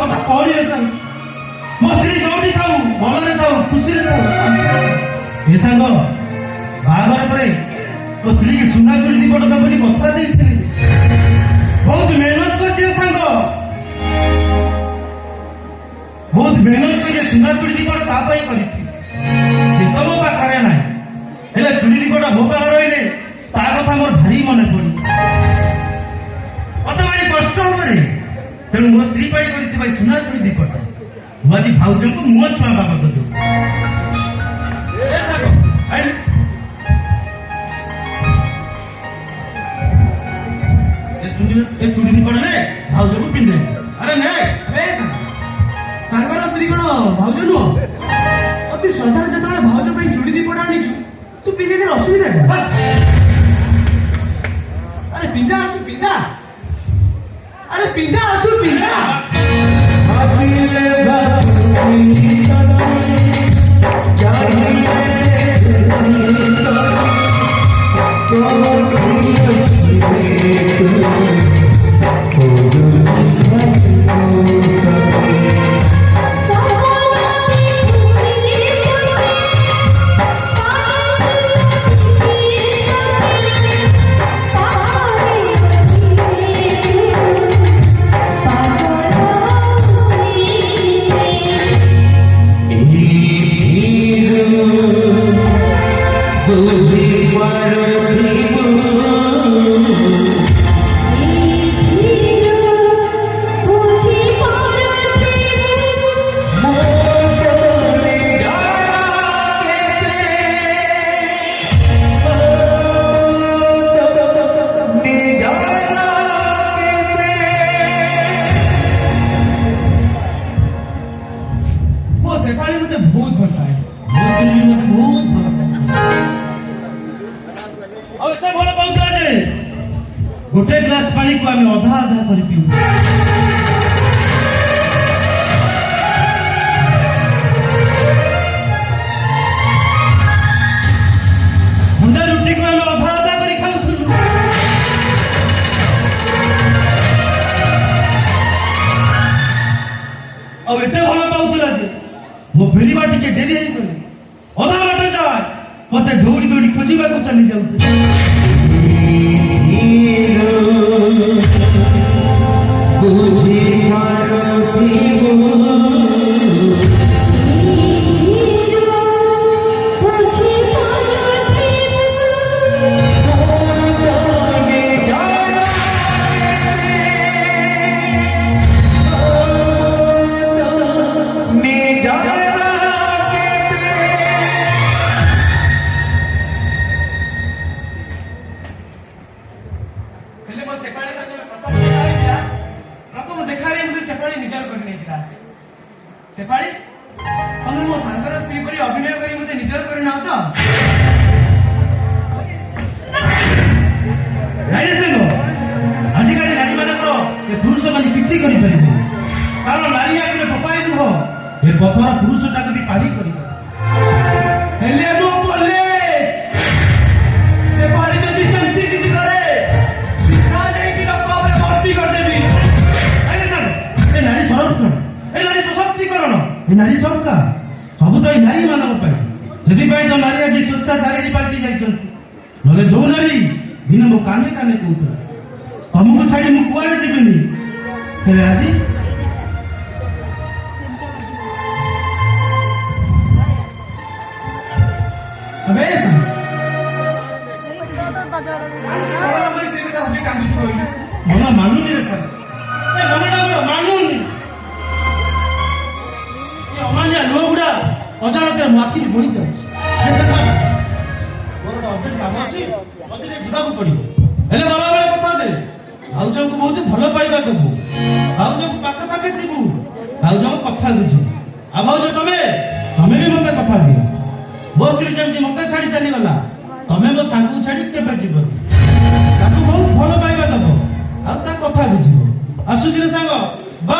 କଥା କହନି ରେ ସାଙ୍ଗ। ମୋ ସ୍ତ୍ରୀ ଯୋଉଠି ଥାଉ ଭଲରେ ଥାଉ ଖୁସିରେ ଥାଉ। ଏ ସାଙ୍ଗ ବାହାଘର ପରେ ତୋ ସ୍ତ୍ରୀ କି ସୁନା ଚୁଡ଼ି ଦିପଟ ଦବ ବୋଲି କଥା ଦେଇଥିଲି। ବହୁତ ମେହନତ କରିଛି ସାଙ୍ଗ, ବହୁତ ମେହନତ କରି ସୁନା ଚୁଡ଼ି ଦିପଟ ତା ପାଇଁ କରିଛି। ସେ ତ ମୋ ପାଖରେ ନାହିଁ, ହେଲେ ଚୁଡ଼ି ଦିପଟ ମୋ ପାଖରେ ରହିଲେ ତା କଥା ମୋର ଭାରି ମନେ ପଡି ମତେ ଭାରି କଷ୍ଟ ହବରେ। ତେଣୁ ମୋ ସ୍ତ୍ରୀ ପାଇଁ କରିଥିବା ସୁନା ଚୁଡ଼ି ଦିପଟ ମୁଁ ଆଜି ଭାଉଜଙ୍କୁ ମୁହଁ ଛୁଆ ବାବଦ ଦଉ। ଚୁଡ଼ି ଦିପଟ ନେ ଭାଉଜକୁ ପିନ୍ଧେ। ଆରେ ନେ ସାଙ୍ଗର ସ୍ତ୍ରୀ କଣ ଭାଉଜ ନୁହଁ? ଅତି ଶ୍ରଦ୍ଧାରେ ଯେତେବେଳେ ଭାଉଜ ପାଇଁ ଚୁଡ଼ି ଦିପଟ ଆଣିଛୁ ତୁ ପିନ୍ଧିଦେଲେ ଅସୁବିଧା କଣ? ଆରେ ପିନ୍ଧା ଆସୁ ପିନ୍ଧା, ଆରେ ପିନ୍ଧା ଆସୁ ପିନ୍ଧା। गोटे ग्लास पानी को आम अधा अधा कर पीऊ। मुंडा रुटी को आम अधा अधा कर खाऊलु। एते भल पाऊला जे मो फेरवा टिके डेरी हो गले अधा बाट जाए मते दौड़ी दौड़ी खोजा को चली जाऊँ। सेपाली तमे मो सांगर स्त्री परी अभिनय करी मते निजर करी नाउ तो नाई संग आज काली नारी मानकर ए पुरुष माने किछि करि परिबो कारण नारी आगे टपाई दुह ए पथर पुरुष टाके भी पाड़ी करी हेले मो पुलिस सेपाली जदी संति किछि करे ना नहीं कि लोक अपने भर्ती कर देबी। नाई संग ए नारी संरक्षण ए नारी सशक्तिकरण ए नारी सरकार सब तो नारी मानक से तो नारी आज स्वेच्छा सारी पार्टी जाइछंती नले जो नारी दिन मो काने काने कहूला तुमको छाड़ी मु कुआड़े जीविनी तेरे आज अबे मन मानुनी रे सर ए मनटा मानुनी अमानिया लोगुड़ा अजाणत माखी बही जाऊँ मोर अर्जेंट काम अच्छी मत जावाक पड़ो हेले गला बेले कथा दे भाउज को बहुत भल पाइबा देबू भाउज को पाखे पाखे थी भाउज को कथा बुझू आ भाउज तमे तमे भी मत कथा दियो मो स्त्री जमी मत छाड़ी चली गला तमे मो सांग छाड़ी केबे जीव ताको बहुत भल पाइबा देबो आ ता कथा बुझिबो आसुची रे सांग बा